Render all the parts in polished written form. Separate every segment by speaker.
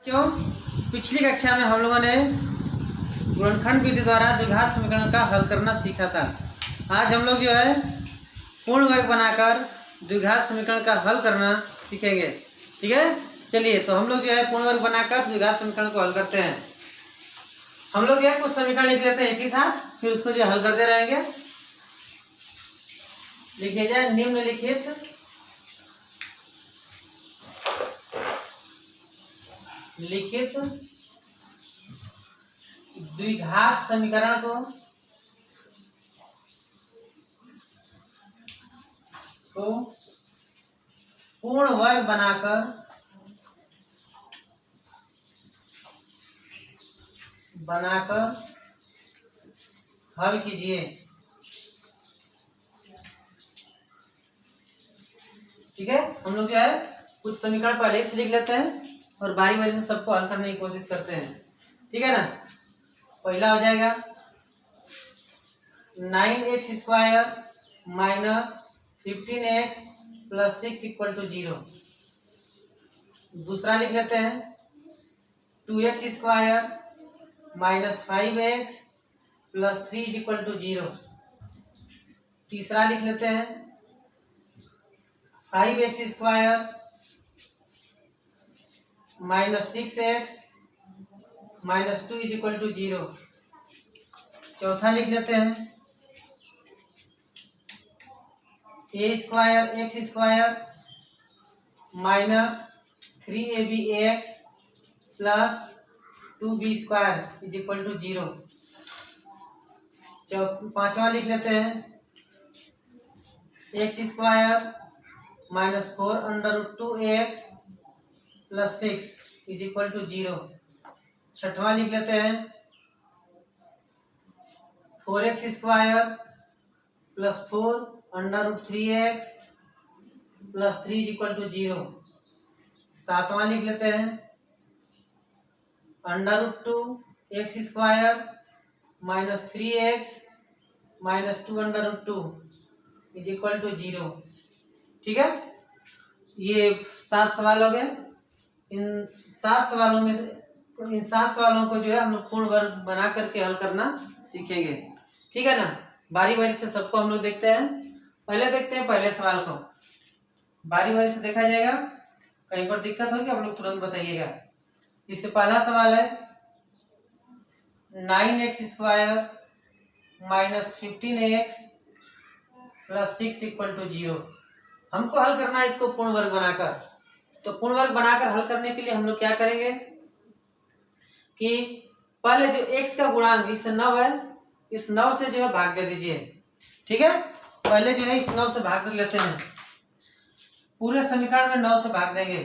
Speaker 1: क्यों? पिछली कक्षा में हम लोगों ने गुणनखंड विधि द्वारा द्विघात समीकरण का हल करना सीखा था। आज हम लोग जो है पूर्ण वर्ग बनाकर द्विघात समीकरण का हल करना सीखेंगे। ठीक है, चलिए तो हम लोग जो है पूर्ण वर्ग बनाकर द्विघात समीकरण को हल करते हैं। हम लोग जो है कुछ समीकरण लिख लेते हैं एक ही साथ, फिर उसको जो हल करते रहेंगे। लिखिए जाए निम्नलिखित लिखित द्विघात समीकरण को पूर्ण वर्ग बनाकर हल कीजिए। ठीक है, हम लोग जो है कुछ समीकरण पहले से लिख लेते हैं और बारी बारी से सबको हल करने की कोशिश करते हैं। ठीक है ना, पहला हो जाएगा 9x² minus 15x plus 6 equal to 0। दूसरा लिख लेते हैं 2x² minus 5x plus 3 equal to 0। तीसरा लिख लेते हैं 5x² minus 6x minus 2 equal to 0। चौथा लिख लेते हैं a² minus 3abx plus 2b² equal to 0। पांचवा लिख लेते हैं x² minus 4√2x plus 6 equal to 0। छठवां लिख लेते हैं 4x² plus 4√3x plus 3 equal to 0। सातवां लिख लेते हैं √2x² minus 3x minus 2√2 equal to 0। ठीक है, ये 7 सवाल हो गए। इन 7 सवालों को जो है हम लोग पूर्ण वर्ग बना करके हल करना सीखेंगे। ठीक है ना, बारी बारी से सबको हम लोग देखते हैं। पहले देखते हैं पहले सवाल को, बारी बारी से देखा जाएगा। कहीं पर दिक्कत होगी आप लोग तुरंत बताइएगा। इससे पहला सवाल है 9x² minus 15x plus 6 equal to 0। हमको हल करना है इसको पूर्ण वर्ग बनाकर। तो पूर्ण वर्ग बनाकर हल करने के लिए हम लोग क्या करेंगे कि पहले जो x का गुणांक इस 9 है, इस 9 से जो है भाग दे दीजिए। ठीक है, पहले जो है इस 9 से भाग दे लेते हैं। पूरे समीकरण में 9 से भाग देंगे,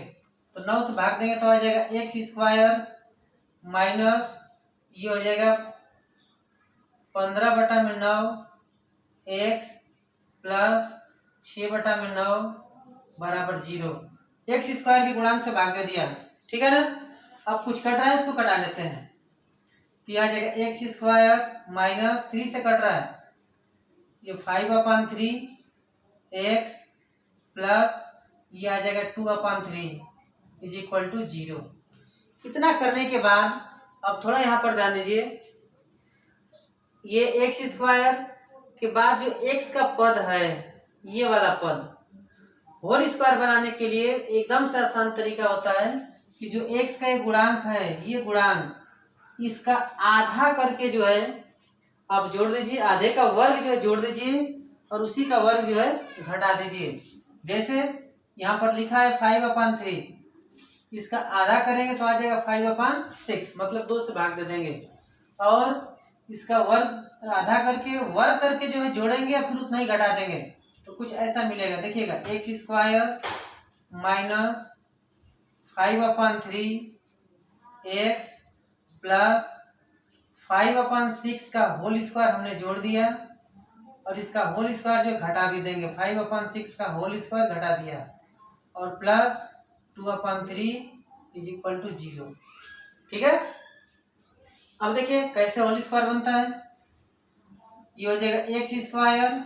Speaker 1: तो 9 से भाग देंगे तो आ जाएगा x² माइनस ये हो जाएगा 15/9 x प्लस 6/9 बराबर 0। x² के गुणांक से भाग दे दिया। ठीक है ना, अब कुछ कट रहा है उसको कटा लेते हैं। तो आ जाएगा x² माइनस 3 से कट रहा है, ये 5/3 x प्लस ये आ जाएगा 2/3 इक्वल टू 0। इतना करने के बाद अब थोड़ा यहाँ पर ध्यान दीजिए, ये x² के बाद जो x का पद है, ये वाला पद होल स्क्वायर बनाने के लिए एकदम से आसान तरीका होता है कि जो x का एक गुणांक है, ये गुणांक इसका आधा करके जो है आप जोड़ दीजिए, आधे का वर्ग जो है जोड़ दीजिए और उसी का वर्ग जो है घटा दीजिए। जैसे यहाँ पर लिखा है 5/3, इसका आधा करेंगे तो आ जाएगा 5/6, मतलब 2 से भाग दे देंगे और इसका वर्ग आधा करके वर्ग करके जो है जोड़ेंगे फिर उतना ही घटा देंगे, तो कुछ ऐसा मिलेगा। देखिएगा x² माइनस 5/3 x प्लस 5/6 का होल स्क्वायर हमने जोड़ दिया और इसका होल स्क्वायर जो घटा भी देंगे, 5/6 का होल स्क्वायर घटा दिया और प्लस 2/3 इक्वल टू 0। ठीक है, अब देखिए कैसे होल स्क्वायर बनता है। ये हो जाएगा x²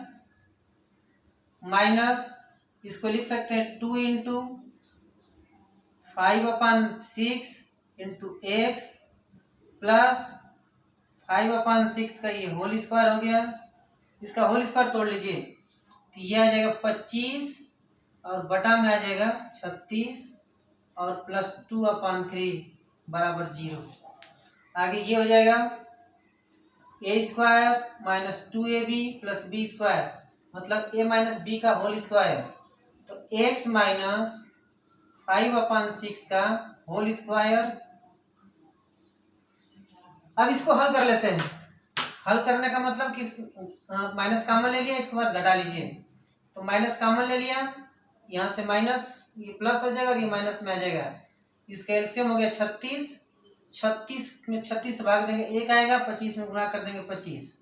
Speaker 1: माइनस इसको लिख सकते हैं 2 × 5/6 इंटू एक्स प्लस 5/6 का ये होल स्क्वायर हो गया। इसका होल स्क्वायर तोड़ लीजिए तो ये आ जाएगा 25 और बटा में आ जाएगा 36 और प्लस 2/3 बराबर 0। आगे ये हो जाएगा a square minus 2ab plus b square मतलब a माइनस b का होल स्क्वायर, तो x माइनस 5/6 का होल स्क्वायर। अब इसको हल कर लेते हैं। हल करने का मतलब कि माइनस कॉमन ले लिया, इसके बाद घटा लीजिए, तो माइनस कॉमन ले लिया, यहाँ से माइनस ये प्लस हो जाएगा और ये माइनस में आ जाएगा। इसका एलसीएम हो गया 36, 36 में 36 से भाग देंगे 1 आएगा, 25 में गुणा कर देंगे 25,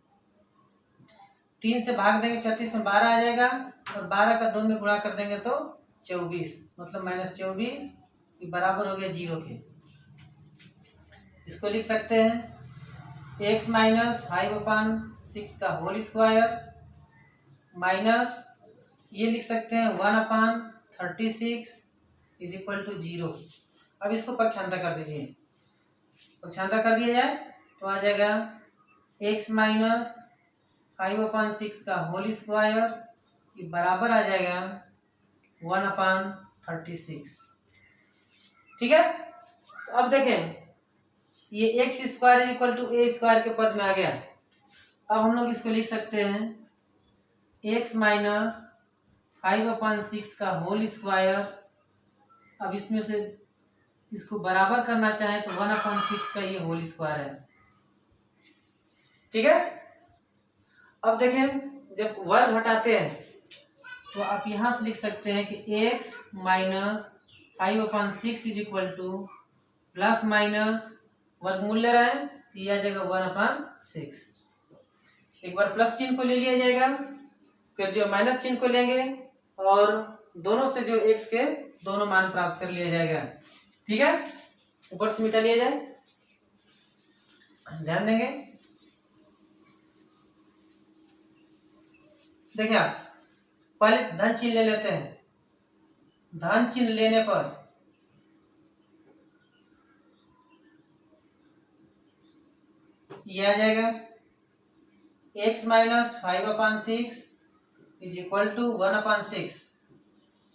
Speaker 1: 3 से भाग देंगे 36 में 12 आ जाएगा और 12 का 2 में गुणा कर देंगे तो 24 मतलब -24 ये बराबर हो गया 0 के। इसको लिख सकते हैं x माइनस 5/6 का होल स्क्वायर माइनस ये लिख सकते हैं 1/36 इज इक्वल टू 0। अब इसको पक्षांतर कर दीजिए, पक्षांतर कर दिया जाए तो आ जाएगा x माइनस 5/6 का होल स्क्वायर ये बराबर आ जाएगा 1/36। ठीक है, तो अब देखें ये x square is equal to a square के पद में आ गया। अब हम लोग इसको लिख सकते हैं x माइनस 5/6 का होल स्क्वायर। अब इसमें से इसको बराबर करना चाहे तो 1/6 का ये होल स्क्वायर है। ठीक है, अब देखें जब वर्ग हटाते हैं तो आप यहां से लिख सकते हैं कि x minus 5/6 is equal to plus minus वर्गमूल ले रहा है तो ये आ जाएगा 1/6। एक बार प्लस चिन्ह को ले लिया जाएगा, फिर जो माइनस चिन्ह को लेंगे और दोनों से जो x के दोनों मान प्राप्त कर लिया जाएगा। ठीक है, ऊपर से मिटा लिया जाए, ध्यान देंगे। देखिए आप पहले धन चिन्ह ले लेते हैं। धन चिन्ह लेने पर ये आ जाएगा x minus 5/6 is equal to 1/6।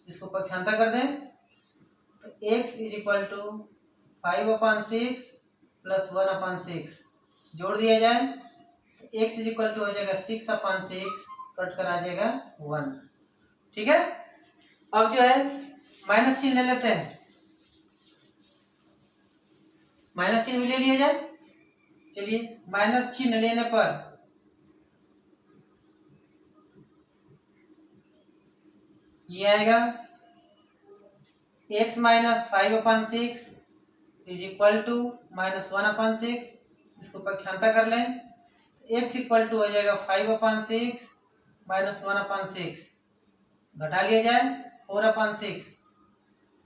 Speaker 1: इसको पक्षांतर कर दें तो x is equal to 5/6 plus 1/6 जोड़ दिया जाए तो x इज इक्वल टू हो जाएगा 6/6 कट कर आ जाएगा 1। ठीक है, अब जो है माइनस चिन्ह ले लेते हैं। माइनस चिन्ह ले लिया जाए, चलिए माइनस चिन्ह लेने पर ये आएगा x minus 5/6 is equal to minus 1/6। इसको पक्षांतर कर लें तो x इक्वल टू हो जाएगा 5/6 माइनस 1/6 घटा लिया जाए 4/6,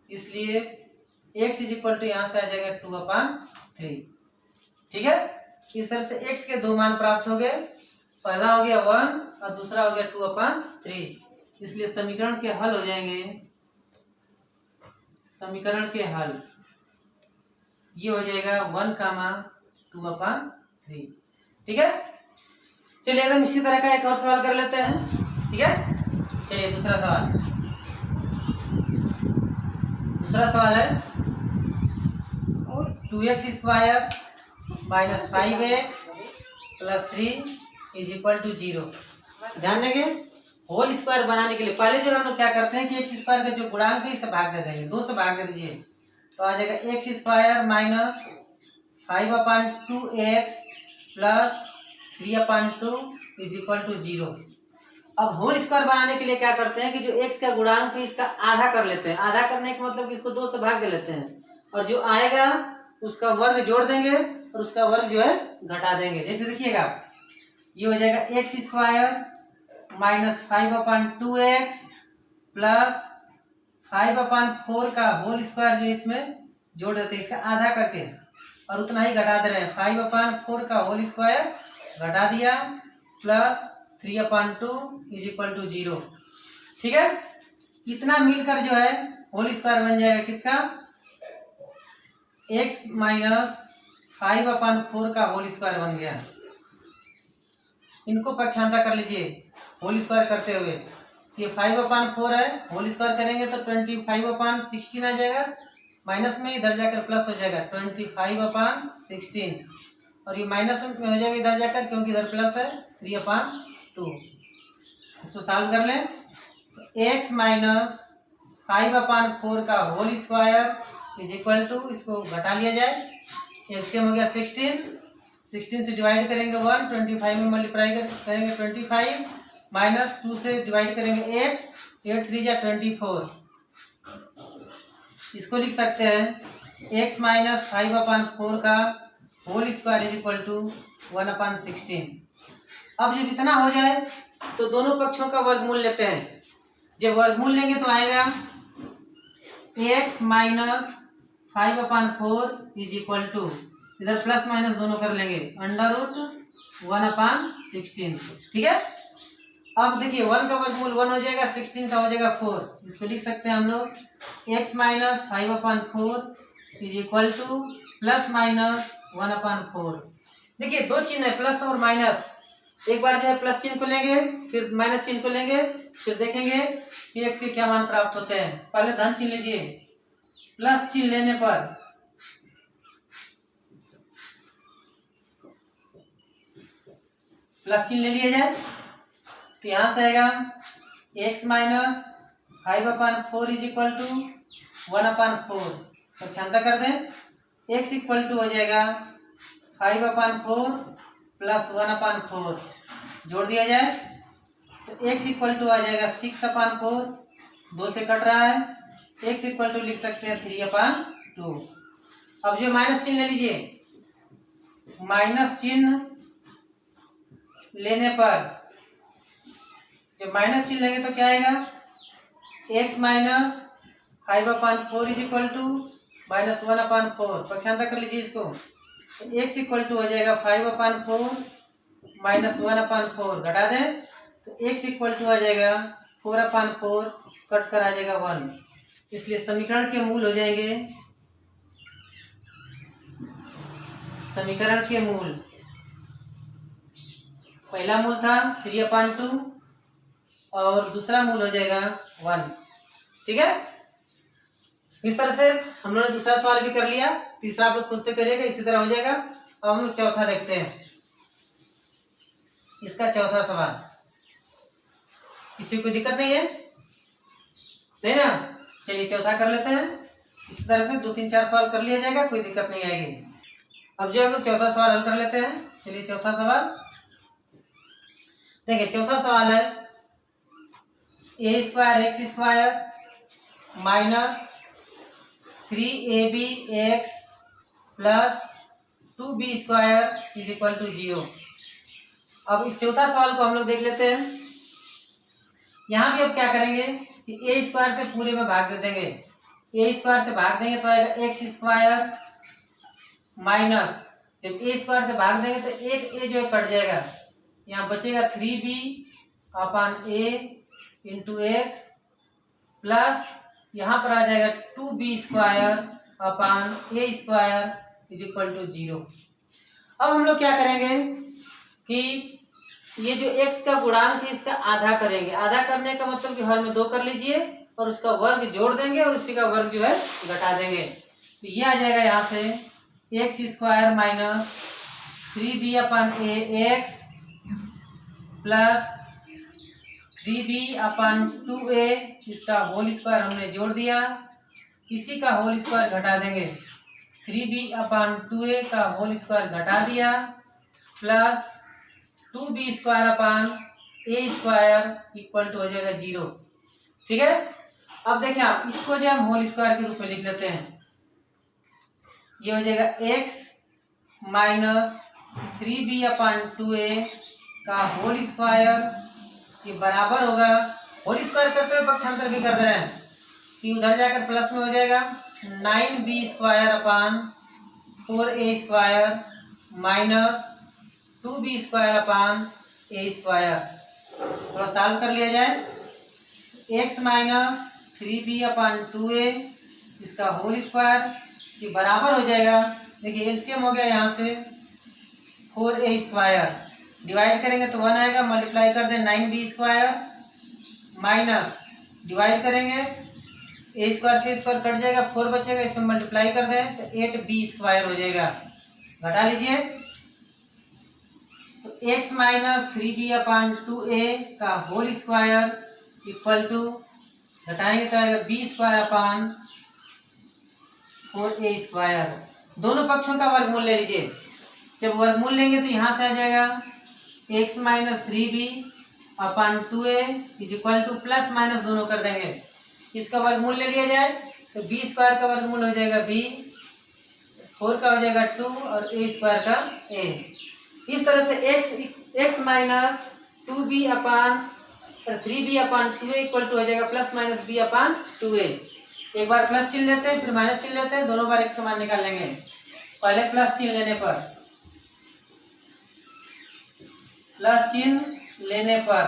Speaker 1: इसलिए x इज इक्वल टू यहाँ से आ जाएगा 2/3। ठीक है, इस तरह से x के दो मान प्राप्त हो गए, पहला हो गया 1 और दूसरा हो गया 2/3। इसलिए समीकरण के हल हो जाएंगे, समीकरण के हल ये हो जाएगा 1,2/3। ठीक है, चलिए एकदम इसी तरह का एक और सवाल कर लेते हैं। ठीक है, चलिए दूसरा सवाल। दूसरा सवाल है 2x square minus 5x plus 3 is equal to 0। ध्यान देंगे होल स्क्वायर बनाने के लिए पहले जो हम लोग क्या करते हैं कि एक्स स्क्वायर का जो गुणांक है इसे भाग दे देंगे, 2 से भाग दे दीजिए तो आ जाएगा x square minus 5/2x plus 3/2 is equal to 0। अब होल स्क्वायर बनाने के लिए क्या करते हैं कि जो x का गुणांक है इसका आधा कर लेते हैं। आधा करने का मतलब कि इसको 2 से भाग दे लेते हैं और जो आएगा उसका वर्ग जोड़ देंगे और उसका वर्ग जो है घटा देंगे। जैसे देखिएगा ये हो जाएगा x square minus 5/2x plus 5/4 का होल स्क्वायर जो इसमें जोड़ देते हैं इसका आधा करके और उतना ही घटा दे रहे हैं। 5/4 का होल स्क्वायर घटा दिया प्लस 3/2 इज इक्वल टू 0। ठीक है, इतना मिलकर जो है होल स्क्वायर बन जाएगा किसका एक्स माइनस 5/4 का होल स्क्वायर बन गया। इनको पक्षांतर कर लीजिए होल स्क्वायर करते हुए। ये 5/4 है, होल स्क्वायर करेंगे तो 25/16 आ जाएगा, माइनस में इधर जाकर प्लस हो जाएगा 25/16, और ये माइनस में हो जाएगा इधर जाकर क्योंकि इधर प्लस है 3/2। इसको सॉल्व कर लें तो एक्स माइनस 5/4 का whole square is equal to, इसको घटा लिया जाए, एलसीएम हो गया 16 से डिवाइड करेंगे 1, 25 में मल्टीप्लाई करेंगे 25, माइनस 2 से डिवाइड करेंगे 8 3 जा 24। इसको लिख सकते हैं x माइनस 5/4 का whole square is equal to 1/16। अब जब इतना हो जाए तो दोनों पक्षों का वर्गमूल लेते हैं। जब वर्गमूल लेंगे तो आएगा x minus 5/4 is equal to, इधर प्लस माइनस दोनों कर लेंगे, √1/16। ठीक है। अब देखिए 1 का वर्गमूल 1 हो जाएगा, 16 का हो जाएगा 4। इसको लिख सकते हैं हम लोग x minus 5/4 is equal to plus minus 1/4। देखिए दो चिन्ह है, प्लस और माइनस। एक बार जो है प्लस चिन्ह को लेंगे, फिर माइनस चिन्ह को लेंगे, फिर देखेंगे कि x के क्या मान प्राप्त होते हैं। पहले धन चिन्ह लीजिए, प्लस चिन्ह लेने पर प्लस चिन्ह ले लिया जाए तो यहां से आएगा x minus 5/4 is equal to 1/4। पक्षांतर कर दें, x इक्वल टू हो जाएगा 5/4 प्लस 1/4, जोड़ दिया जाए तो x इक्वल टू आ जाएगा 6/4, 2 से कट रहा है, x इक्वल टू लिख सकते हैं 3/2। अब जो माइनस चिन्ह ले लीजिए, माइनस चिन्ह लेने पर जब माइनस चिन्ह लेंगे तो क्या आएगा, x minus 5/4 is equal to minus 1/4। पक्षांतर कर लीजिए इसको तो x इक्वल टू हो जाएगा 5/4 माइनस 1/4, घटा दें तो x इक्वल टू आ जाएगा 4/4, कट कर आ जाएगा 1। इसलिए समीकरण के मूल हो जाएंगे, समीकरण के मूल, पहला मूल था 3/2 और दूसरा मूल हो जाएगा 1। ठीक है। इस तरह से हम लोगों ने दूसरा सवाल भी कर लिया, तीसरा आप लोग खुद से करिएगा, इसी तरह हो जाएगा। अब हम लोग चौथा देखते हैं, इसका चौथा सवाल। किसी को दिक्कत नहीं है ना? चलिए चौथा कर लेते हैं। इसी तरह से 2 3 4 सवाल कर लिया जाएगा, कोई दिक्कत नहीं आएगी। अब जो हम लोग चौथा सवाल हल कर लेते हैं। चलिए चौथा सवाल देखिए, चौथा सवाल है a² minus 3abx plus 2b² is equal to 0। अब इस चौथा सवाल को हम लोग देख लेते हैं। यहाँ भी अब क्या करेंगे कि a² से पूरे में भाग दे देंगे, a² से भाग देंगे तो आएगा x² माइनस, जब a² से भाग देंगे तो एक a जो है कट जाएगा, यहाँ बचेगा 3b/a इंटू एक्स प्लस यहाँ पर आ जाएगा 2b² इज इक्वल टू 0। अब हम लोग क्या करेंगे कि ये जो x का गुणांक है इसका आधा करेंगे। आधा करने का मतलब कि हर में 2 कर लीजिए और उसका वर्ग जोड़ देंगे और उसी का वर्ग जो है घटा देंगे। तो ये आ जाएगा यहाँ से x² minus 3b/a x plus 3b/2a, इसका होल स्क्वायर हमने जोड़ दिया, इसी का होल स्क्वायर घटा देंगे, 3b/2a का होल स्क्वायर घटा दिया प्लस 2b²/a² इक्वल टू हो जाएगा 0। ठीक है। अब देखिए आप इसको जो हम होल स्क्वायर के रूप में लिख लेते हैं, ये हो जाएगा x माइनस 3b/2a का होल स्क्वायर, ये बराबर होगा, होल स्क्वायर करते हुए पक्षांतर भी कर दे रहे हैं कि उधर जाकर प्लस में हो जाएगा 9b²/4a² माइनस 2b²/a²। थोड़ा सॉल्व कर लिया जाए, x माइनस 3b/2a इसका होल स्क्वायर कि बराबर हो जाएगा, देखिए एलसीएम हो गया यहाँ से 4a², डिवाइड करेंगे तो 1 आएगा, मल्टीप्लाई कर दें 9b² माइनस डिवाइड करेंगे a² से a² कट जाएगा, 4 बचेगा, इसमें मल्टीप्लाई कर दें तो 8b² हो जाएगा। घटा लीजिए तो x माइनस 3b/2a का होल स्क्वायर इक्वल टू, घटाएंगे तो आएगा b²/4a²। दोनों पक्षों का वर्गमूल ले लीजिए। जब वर्गमूल लेंगे तो यहाँ से आ जाएगा x minus 3b/2a is equal to, plus minus दोनों कर देंगे, इसका वर्गमूल ले लिया जाए तो b² का वर्गमूल हो जाएगा b, 4 का हो जाएगा 2 और a² का a। इस तरह से x minus 3b/2a equal to हो जाएगा प्लस माइनस b/2a। एक बार प्लस चिन्ह लेते हैं, फिर माइनस चिन्ह लेते हैं, दोनों बार x का मान निकाल लेंगे। पहले प्लस चिन्ह लेने पर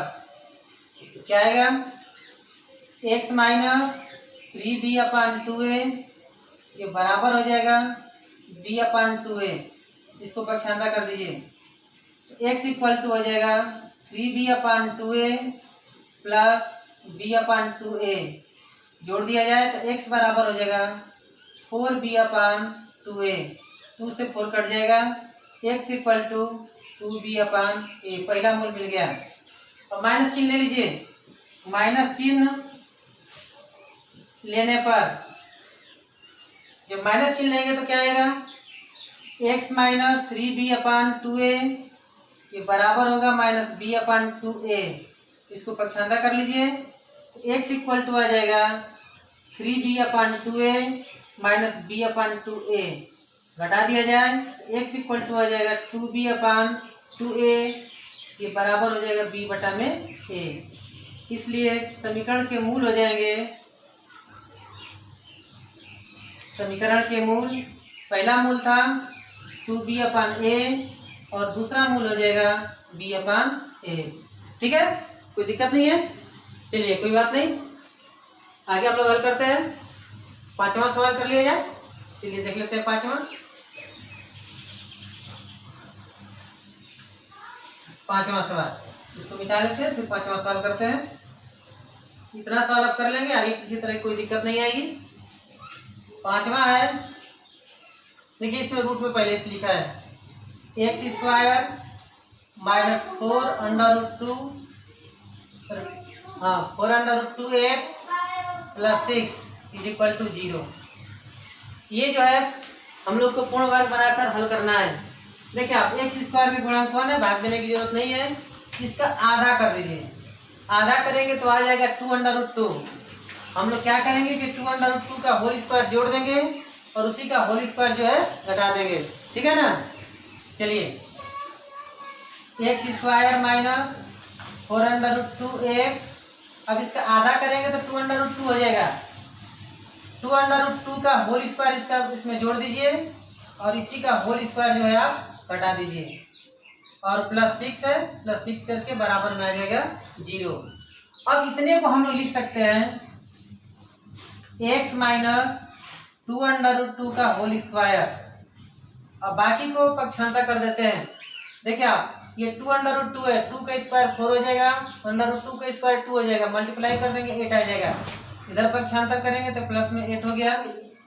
Speaker 1: क्या आएगा, x माइनस 3b/2a ये बराबर हो जाएगा b/2a, इसको पक्षांतर कर दीजिए, x इक्वल टू हो जाएगा 3b/2a प्लस b/2a, जोड़ दिया जाए तो x बराबर हो जाएगा 4b/2a, 2 से 4 कट जाएगा, x इक्वल टू 2b/a, पहला मूल मिल गया। अब माइनस चिन्ह ले लीजिए, माइनस चिन्ह लेने पर, जब माइनस चिन्ह लेंगे तो क्या आएगा, x माइनस 3b/2a ये बराबर होगा माइनस b/2a, इसको पक्षांतर कर लीजिए, x इक्वल टू आ जाएगा 3b/2a माइनस b/2a, घटा दिया जाए x इक्वल टू आ जाएगा 2b/2a ये बराबर हो जाएगा b/a। इसलिए समीकरण के मूल हो जाएंगे, समीकरण के मूल, पहला मूल था 2b/a और दूसरा मूल हो जाएगा b/a। ठीक है, कोई दिक्कत नहीं है। चलिए कोई बात नहीं, आगे हम लोग हल करते हैं। 5वां सवाल कर लिया जाए, चलिए देख लेते हैं 5वां सवाल, इसको मिटा लेते हैं, फिर 5वां सवाल करते हैं। इतना सवाल आप कर लेंगे, आगे किसी तरह की कोई दिक्कत नहीं आएगी। 5वां है, देखिए इसमें रूट में पहले से लिखा है x² minus 4√2 4√2x plus 6 is equal to 0। ये जो है हम लोग को पूर्ण वर्ग बनाकर हल करना है। देखिए आप x² के गुणांक कौन है, भाग देने की जरूरत नहीं है, इसका आधा कर दीजिए। आधा करेंगे तो आ जाएगा 2√2। हम लोग क्या करेंगे कि 2√2 का होल स्क्वायर जोड़ देंगे और उसी का होल स्क्वायर जो है घटा देंगे, ठीक है ना। चलिए x² माइनस 4√2x, अब इसका आधा करेंगे तो 2√2 हो जाएगा। 2√2 का होल स्क्वायर इसका इसमें जोड़ दीजिए और इसी का होल स्क्वायर जो है आप घटा दीजिए, और प्लस 6 है, प्लस 6 करके बराबर में आ जाएगा 0। अब इतने को हम लोग लिख सकते हैं x माइनस 2√2 का होल स्क्वायर। अब बाकी को पक्षांतर कर देते हैं। देखिए आप, ये 2√2 है, 2 का स्क्वायर 4 हो जाएगा, √2 का स्क्वायर 2 हो जाएगा, मल्टीप्लाई कर देंगे 8 आ जाएगा। इधर पक्षांतर करेंगे तो प्लस में 8 हो गया,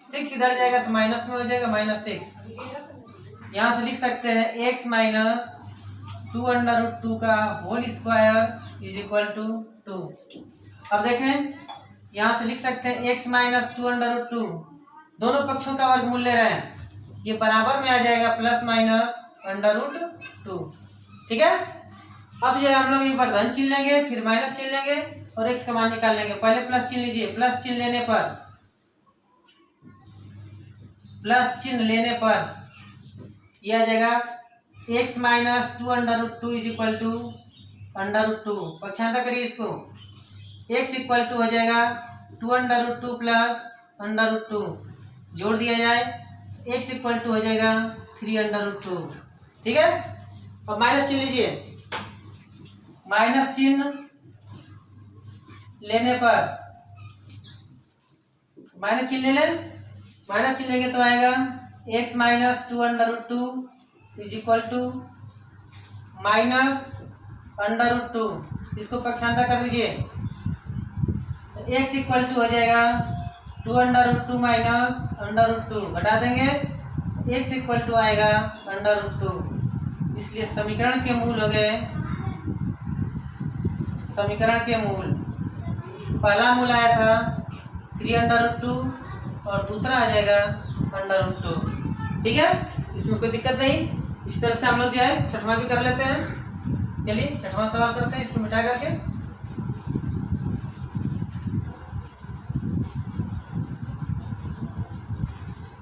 Speaker 1: 6 इधर जाएगा तो माइनस में हो जाएगा, -6। यहाँ से लिख सकते हैं x माइनस 2√2 का whole square is equal to 2। अब देखें, यहाँ से लिख सकते हैं x माइनस 2√2, दोनों पक्षों का वर्गमूल ले रहे हैं, ये बराबर में आ जाएगा प्लस माइनस √2। ठीक है, अब जो है हम लोग एक बार धन चिन्ह लेंगे, फिर माइनस चिन्ह लेंगे और x का मान निकाल लेंगे। पहले प्लस चिन्ह लीजिए, प्लस चिन्ह लेने पर यह आ जाएगा x minus 2√2 is equal to √2। पक्षांतर करिए इसको, x इक्वल टू हो जाएगा 2√2 प्लस √2, जोड़ दिया जाए x इक्वल टू हो जाएगा 3√2। ठीक है, अब माइनस चिन्ह लीजिए, माइनस चिन्ह लेने पर, माइनस चिन्ह ले लें, माइनस चिन्ह लेंगे तो आएगा x minus 2 under root 2 is equal to minus under root 2। इसको पक्षांतर कर दीजिए तो x इक्वल टू हो जाएगा 2 under root 2 minus under root 2, घटा देंगे x इक्वल टू आएगा अंडर रूट 2। इसलिए समीकरण के मूल हो गए, समीकरण के मूल, पहला मूल आया था 3 अंडर रूट 2 और दूसरा आ जाएगा अंडर रूट 2। ठीक है, इसमें कोई दिक्कत नहीं। इस तरह से हम लोग जो है छठवां भी कर लेते हैं। चलिए छठवां सवाल करते हैं, इसको मिटा करके।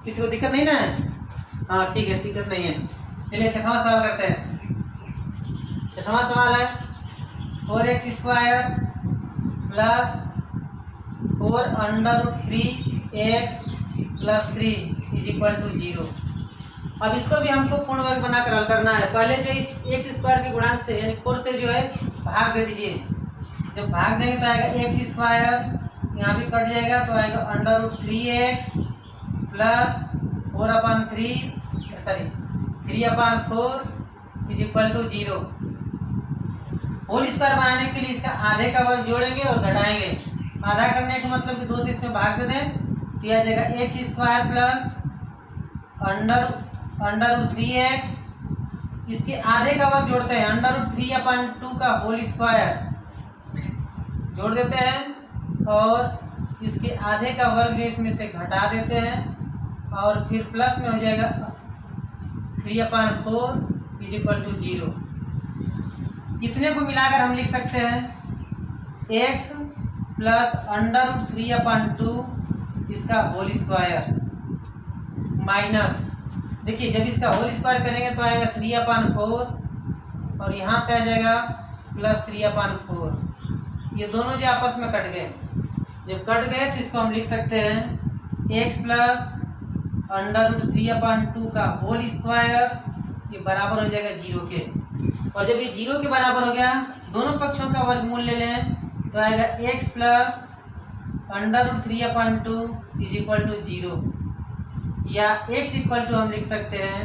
Speaker 1: किसी को दिक्कत नहीं ना है? हाँ ठीक है, दिक्कत नहीं है। चलिए छठवां सवाल करते हैं। छठवां सवाल है 4x square plus 4 under root 3x plus 3 is equal to 0। अब इसको भी हमको पूर्ण वर्ग बनाकर हल करना है। पहले जो इस एक्स स्क्वायर के गुणांक से यानी 4 से जो है भाग दे दीजिए। जब भाग देंगे तो आएगा एक्स स्क्वायर, यहाँ भी कट जाएगा तो आएगा under root 3x plus 3/4 is equal to 0। Whole square बनाने के लिए इसका आधे का वर्ग जोड़ेंगे और घटाएंगे। आधा करने का मतलब कि 2 से इसमें भाग दे दें, दिया जाएगा x square plus under root 3x, इसके आधे का वर्ग जोड़ते हैं अंडर रूट 3/2 का होल स्क्वायर जोड़ देते हैं और इसके आधे का वर्ग जो इसमें से घटा देते हैं और फिर प्लस में हो जाएगा 3/4 इज इक्वल टू 0। इतने को मिलाकर हम लिख सकते हैं x प्लस अंडर रूट 3/2 इसका होल स्क्वायर माइनस, देखिए जब इसका होल स्क्वायर करेंगे तो आएगा 3/4 और यहाँ से आ जाएगा प्लस 3/4। ये दोनों जो आपस में कट गए, जब कट गए तो इसको हम लिख सकते हैं x प्लस अंडर रूट 3/2 का होल स्क्वायर, ये बराबर हो जाएगा 0 के। और जब ये 0 के बराबर हो गया, दोनों पक्षों का वर्गमूल ले लें तो आएगा x plus under root 3/2 is equal to 0, या x इक्वल टू हम लिख सकते हैं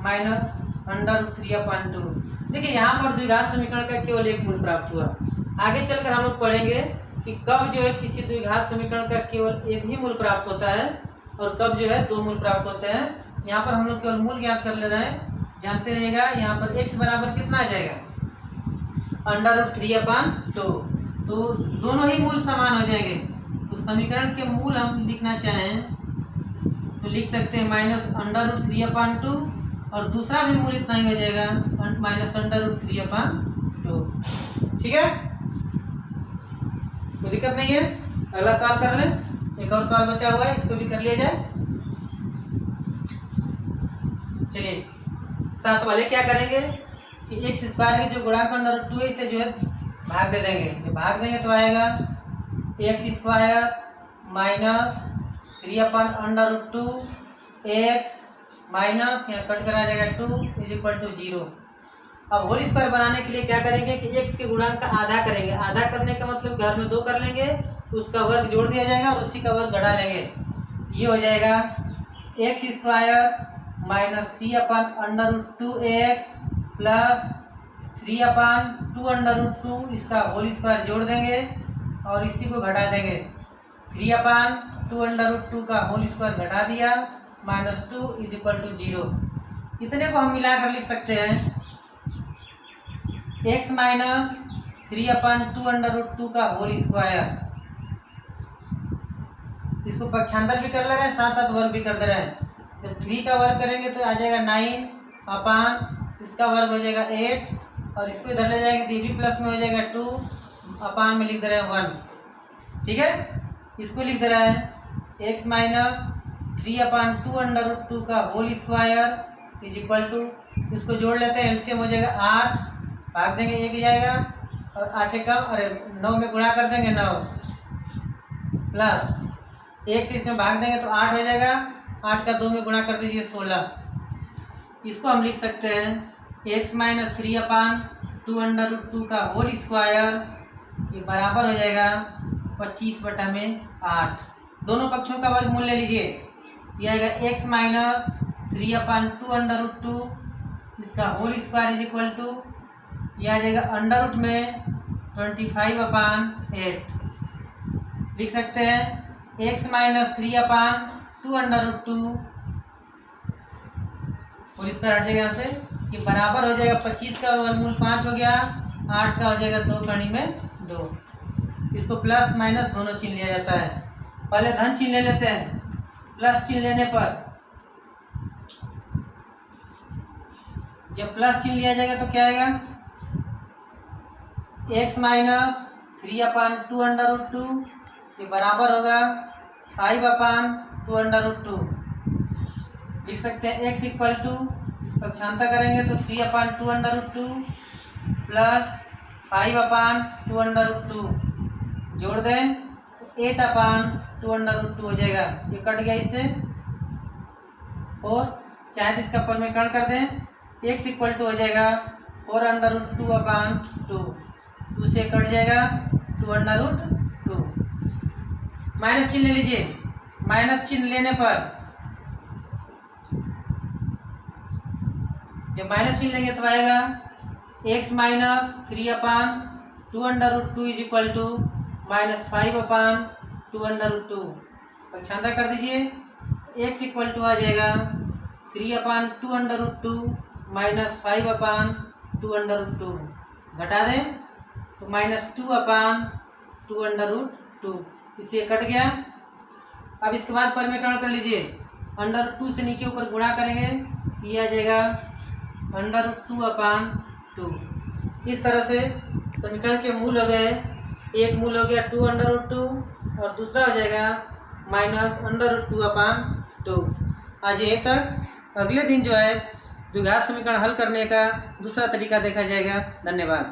Speaker 1: माइनस अंडर रूट 3/2। देखिए यहाँ पर द्विघात समीकरण का केवल एक मूल प्राप्त हुआ। आगे चलकर हम लोग पढ़ेंगे कि कब जो है किसी द्विघात समीकरण का केवल एक ही मूल प्राप्त होता है और कब जो है 2 मूल प्राप्त होते हैं। यहाँ पर हम लोग केवल मूल ज्ञात कर ले रहे हैं, जानते रहिएगा। यहाँ पर x बराबर कितना आ जाएगा अंडर रूट 3/2, तो दोनों ही मूल समान हो जाएंगे। तो समीकरण के मूल हम लिखना चाहें तो लिख सकते हैं माइनस अंडर रूट 3/2 और दूसरा भी मूल इतना ही हो जाएगा माइनस अंडर रूट 3/2। ठीक है, कोई दिक्कत नहीं है। अगला सवाल कर लें, एक और सवाल बचा हुआ है, इसको भी कर लिया जाए। चलिए 7 वाले क्या करेंगे कि एक्स स्क्वायर के जो गुणांक अंडर रूट 2 इसे जो है भाग दे देंगे। जब भाग देंगे तो आएगा x square minus 3/√2x minus यहाँ कट कर आ जाएगा 2 इज इक्वल टू 0। अब होल स्क्वायर बनाने के लिए क्या करेंगे कि x के गुणांक का आधा करेंगे। आधा करने का मतलब घर में 2 कर लेंगे, उसका वर्ग जोड़ दिया जाएगा और उसी का वर्ग घटा लेंगे। ये हो जाएगा x square minus 3/√2x plus 3/2√2 इसका होल स्क्वायर जोड़ देंगे और इसी को घटा देंगे। 3/2√2 का होल स्क्वायर घटा दिया माइनस 2 इज इक्वल टू 0। इतने को हम मिलाकर लिख सकते हैं x माइनस 3/2√2 का होल स्क्वायर। इसको पक्षांतर भी कर ले रहे हैं, साथ साथ वर्ग भी कर दे रहे हैं। जब 3 का वर्ग करेंगे तो आ जाएगा 9 इसका वर्ग हो जाएगा 8 और इसको इधर ले जाएंगे तो ये भी प्लस में हो जाएगा 2 में लिख दे रहे हैं 1। ठीक है, इसको लिख दे रहा है x माइनस 3/2√2 का whole square is equal to, इसको जोड़ लेते हैं, एलसीएम हो जाएगा 8, भाग देंगे 1 जाएगा और 8 का 9 में गुणा कर देंगे 9 प्लस 1 से इसमें भाग देंगे तो 8 हो जाएगा, 8 का 2 में गुणा कर दीजिए 16। इसको हम लिख सकते हैं x माइनस 3/2√2 का होल स्क्वायर, ये बराबर हो जाएगा 25/8। दोनों पक्षों का वर्गमूल ले लीजिए, ये आएगा एक्स माइनस 3/2 अंडर रूट 2, इसका whole square is equal to, ये आ जाएगा अंडर रूट में 25/8। लिख सकते हैं एक्स माइनस 3/2 अंडर रूट 2 और इसका हट जाएगा यहाँ से, ये बराबर हो जाएगा 25 का वर्गमूल 5 हो गया, 8 का हो जाएगा 2 कड़ी में 2। इसको प्लस माइनस दोनों चिन्ह लिया जाता है। पहले धन चिन्ह ले लेते हैं। प्लस चिन्ह लेने पर जब प्लस चिन्ह लिया जाएगा तो क्या आएगा, एक्स माइनस 3/2 अंडर रूट 2 ये बराबर होगा 5/2 अंडर रूट 2। लिख सकते हैं एक्स इक्वल टू, इस पक्षांतर करेंगे तो 3/2 under root 2 plus 5/2 under root 2 जोड़ दें तो 8/2 अंडर रूट 2 हो जाएगा। ये कट गया इससे, और चाहे तो इसका परिमेयकरण कर दें, एक्स इक्वल टू हो जाएगा 4 अंडर रूट 2/2, 2 से कट जाएगा 2 अंडर रूट 2। माइनस चिन्ह ले लीजिए। माइनस चिन्ह लेने पर जब माइनस चिन्ह लेंगे तो आएगा x minus 3/2 under root 2 is equal to minus 5/2 under root 2। पक्षांतर कर दीजिए, एक्स इक्वल टू आ जाएगा 3/2 under root 2 minus 5/2 under root 2। घटा दें तो माइनस 2/2 अंडर रूट 2, इससे कट गया। अब इसके बाद परिमेयकरण कर लीजिए, अंडर 2 से नीचे ऊपर गुणा करेंगे, ये आ जाएगा अंडर रूट 2/2। इस तरह से समीकरण के मूल हो गए, एक मूल हो गया 2 अंडर रूट 2 और दूसरा हो जाएगा माइनस अंडर रूट 2/2। आज यहीं तक। अगले दिन जो है द्विघात समीकरण हल करने का दूसरा तरीका देखा जाएगा। धन्यवाद।